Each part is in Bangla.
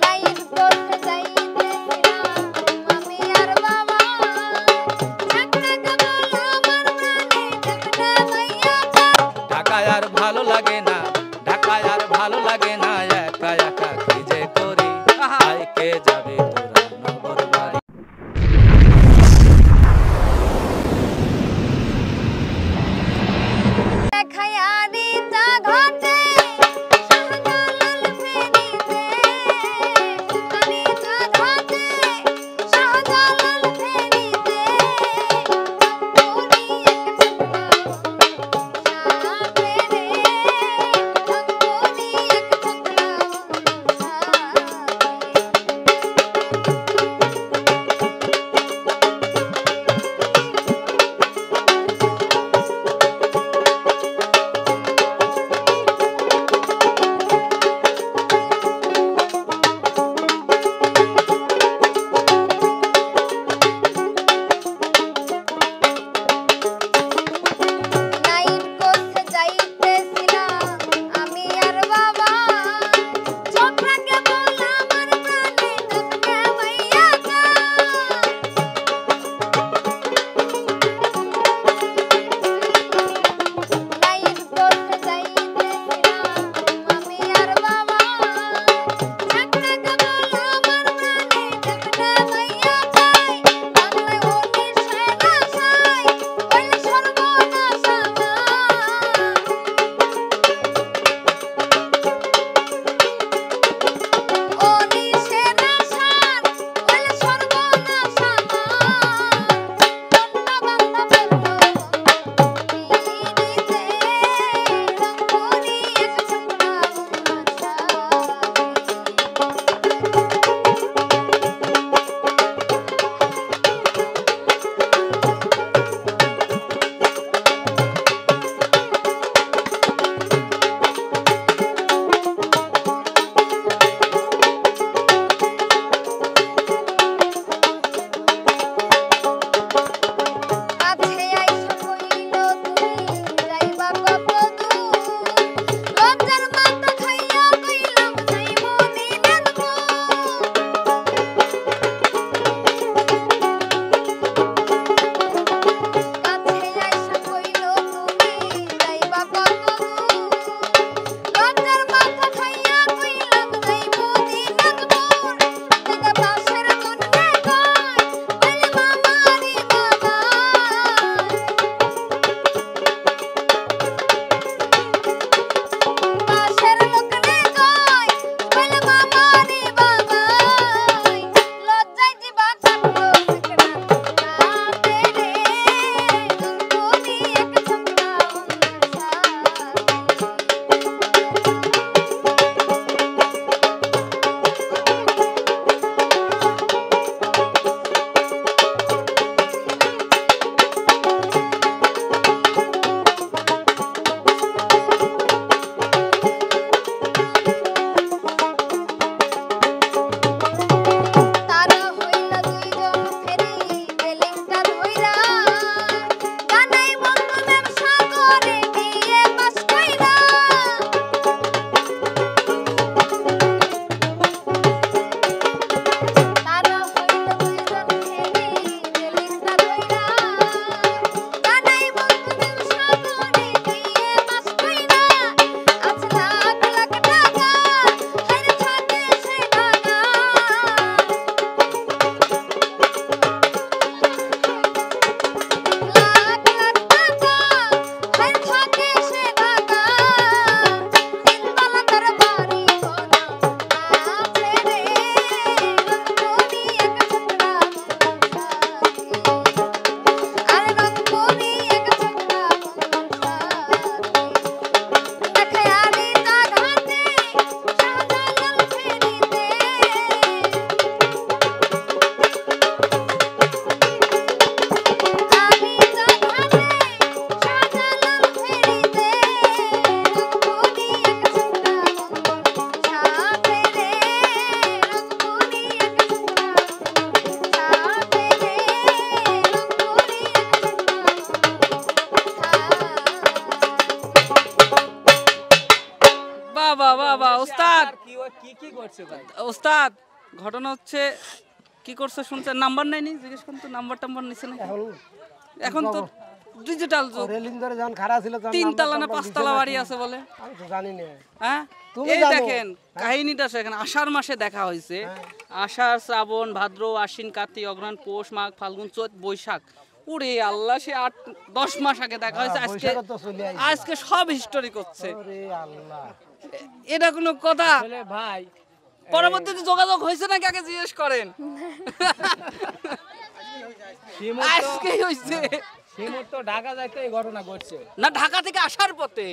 লাইন করতে যাইতেছিলাম আমি আর বাবা ঝাঁকড়া ঢাকায় আর ভালো লাগে না, ঢাকায় আর ভালো লাগে না, একা একা কি যে করি, আয় কে যাবে তোরা নগর বাড়ি। খায়ারি চা ঘটে শাহজালাল ফেরিতে কি কি করছে ভাই? ওস্তাদ ঘটনা হচ্ছে কি করছে শুনছেন? নাম্বার নেয়নি, জিজ্ঞেস করুন তো নাম্বার টাম্বার নিছে না? এখন তো ডিজিটাল যুগ, রেলিং ধরে যখন খারাপ ছিল তখন 3 তলা না 5 তলা বাড়ি আছে বলে। আমি তো জানি না। হ্যাঁ তুমি এই জানো। দেখেন কাহিনীটা সেখানে আষাঢ় মাসে দেখা হয়েছে। আষাঢ়, শ্রাবণ, ভাদ্র, আশ্বিন, কার্তিক, অগ্রহায়ণ, পৌষ, মাঘ, ফাল্গুন, চৈত, বৈশাখ। ওরে আল্লাহ, সে 8-10 মাস আগে দেখা হয়েছে। আজকে বৈশাখে তো চলে আইছে। আজকে সব হিস্টোরি করছে। ওরে আল্লাহ। এটা কোনো কথা? আসলে ভাই পরবর্তীতে যোগাযোগ হয়েছে নাকি আগে জিজ্ঞেস করেন। শিমুর তো আজকেই হয়েছে শিমুর তো ঢাকা যাইতে এই ঘটনা ঘটছে। না, ঢাকা থেকে আসার পথে।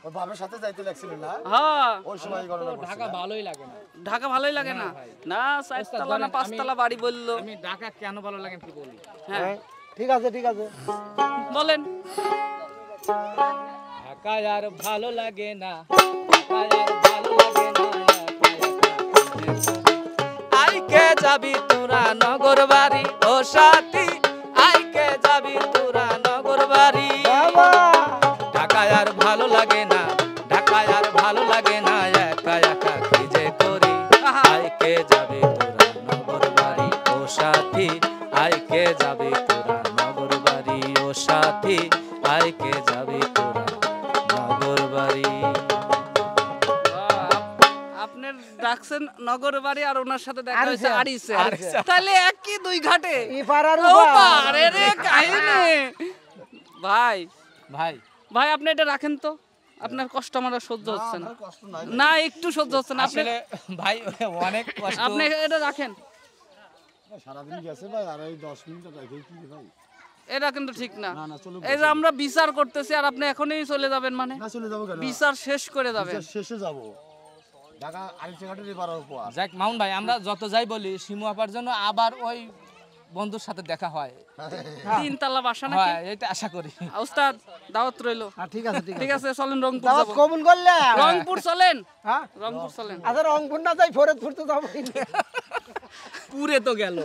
ওর বাবার সাথে যাইতে লাগছিল না? হ্যাঁ, ওই সময় ঘটনা ঘটছে। ঢাকা ভালোই লাগে না। ঢাকা ভালোই লাগে না। না 4 তলা না 5 তলা বাড়ি বললো। আমি ঢাকা কেন ভালো লাগে কি বলি? হ্যাঁ ঠিক আছে ঠিক আছে। বলেন। ঢাকা আর ভালো লাগে না, ঢাকা আর ভালো লাগে না। আইকে যাবি তোরা নগর বাড়ি ও সাথী, আইকে যাবি তোরা নগর বাড়ি। বাবা ঢাকা আর ভালো লাগে না, ঢাকা আর ভালো লাগে না, একা একা কি যে করি। আইকে যাবি তোরা নগর বাড়ি ও সাথী, আইকে যাবি তোরা নগর বাড়ি ও সাথী, আইকে যাবি তোরা নগর বাড়ি। আপনার ডাকছেন নগর বাড়ি আর ওনার সাথে দেখা আরিসা, হয়েছে আরিসে। আরিসা। তাহলে একই দুই ঘাটে। ইপার আর ও ওপার। পারে রে কাহিনী। ভাই ভাই ভাই আপনি এটা রাখেন তো, আপনার কষ্ট আমার আর সহ্য হচ্ছে না। না একটু সহ্য হচ্ছে না। আপনি আসলে ভাই অনেক কষ্ট। আপনি এটা রাখেন। সারাদিন গেছে ভাই, আর এই 10 মিনিট রেখে কি ভাই? এটা কিন্তু ঠিক না। না, না, চলো, এই যে আমরা বিচার করতেছি আর আপনি এখনই চলে যাবেন, মানে না চলে যাবো কেন? বিচার শেষ করে যাবেন। শেষে যাবো। ঢাকা আরিচা ঘাটের এবারের উপর। যাক মাউন ভাই, আমরা যত যাই বলি শিমু আপার জন্য আবার ওই বন্ধুর সাথে দেখা হয়। 3 তলা বাসা নাকি? হয় এটা আশা করি। ওস্তাদ দাওয়াত রইলো। ঠিক আছে ঠিক ঠিক আছে। আছে, চলেন রংপুর দাওয়াত যাব। কবুল করলে? রংপুর চলেন, হ্যাঁ? রংপুর চলেন। আচ্ছা রংপুর না যাই ফরিদপুর তো যাবো। পুরে তো গেল।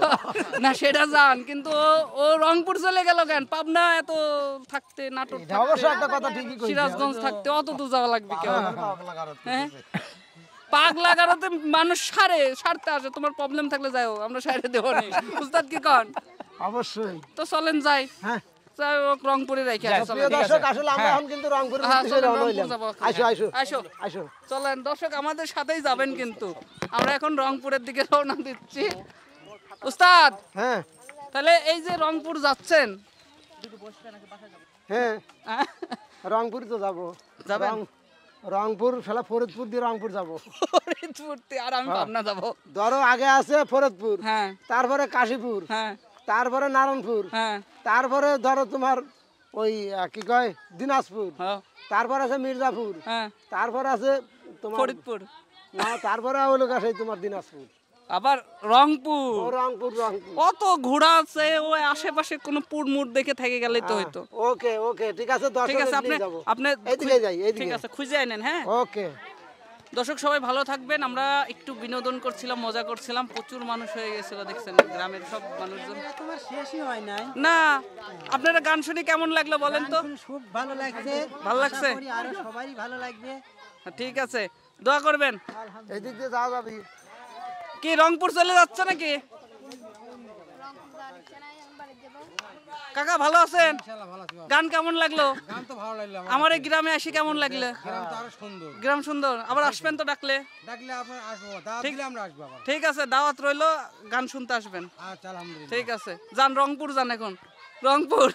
না সেটা জান, কিন্তু ও রংপুর চলে গেল কেন? পাবনা এত থাকতে, নাটোর এটা অবশ্য একটা কথা ঠিকই কইছে। সিরাজগঞ্জ থাকতে অত দূর যাওয়া লাগবে কেউ? পাগলা গারদ হ্যাঁ করতেছে। পাগলা গারোতে মানুষ সারতে আসে। তোমার প্রবলেম থাকলে যাও, আমরা সাইরে দেবো নি। উস্তাদ কি কন? অবশ্যই। তো চলেন যাই, হ্যাঁ। যাই হোক রংপুরে রেখে আসি, চলেন। প্রিয় দর্শক আসলে আমরা এখন কিন্তু রংপুরের হ্যাঁ, উদ্দেশ্যে চলেন, রওনা রংপুর হইলাম। যাবো। আসো আসো আসো আসো। চলেন দর্শক, আমাদের সাথেই যাবেন কিন্তু। আমরা এখন রংপুরের দিকে রওনা দিচ্ছি। উস্তাদ হ্যাঁ তাহলে এই যে রংপুর যাচ্ছেন, হ্যাঁ আহ, রংপুর তো যাবো। যাবেন? রংপুর ফেলা ফরিদপুর দিয়ে রংপুর যাবো। ফরিদপুর থেকে, আর আমি পাবনা যাবো। ধরো আগে আছে ফরিদপুর, হ্যাঁ তারপরে কাশীপুর, হ্যাঁ তারপরে নারায়ণপুর, হ্যাঁ তারপরে ধরো তোমার ওই কি কয় দিনাজপুর, হ্যাঁ তারপর আছে মির্জাপুর, হ্যাঁ তারপর আছে তোমার ফরিদপুর, না তারপরে হলো কাছে তোমার দিনাজপুর, আবার রংপুর। ও রংপুর রংপুর। কত ঘোড়া আছে, ওই আশেপাশে কোনো পুর মুড় দেখে থেকে গেলেই তো হইতো। ওকে ওকে ঠিক আছে ঠিক আছে, আপনি দর্শক যাবো। আপনি এইদিকে যাই ঠিক এইদিকে। আছে, খুঁজে আনেন। হ্যাঁ ওকে দর্শক সবাই ভালো থাকবেন। আমরা একটু বিনোদন করছিলাম, মজা করছিলাম। প্রচুর মানুষ হয়ে গেছিল, দেখছেন গ্রামের সব মানুষজন। তোমার শেষই হয় নাই। না আপনারা গান শুনে কেমন লাগলো বলেন তো? খুব ভালো লাগছে। ভালো লাগছে? আশা করি আরো সবারই ভালো লাগবে। ঠিক আছে, দোয়া করবেন। এইদিক দিয়ে যাওয়া যাবে। কি রংপুর চলে যাচ্ছে নাকি? রংপুর আর ইচ্ছে নাই, আমি বাড়ি যাবো। কাকা ভালো আছেন? ভালো আছি। গান কেমন লাগলো? গান তো ভালো লাগলো। আমার এই গ্রামে আসি কেমন লাগলো? গ্রাম তো আরো সুন্দর। গ্রাম সুন্দর। আবার আসবেন তো ডাকলে? ডাকলে আপনার আসবো, দাওয়াত দিলে আমরা আসবো আবার। ঠিক আছে, দাওয়াত রইলো, গান শুনতে আসবেন। আচ্ছা আলহামদুলিল্লাহ। ঠিক আছে, যান রংপুর যান এখন, রংপুর।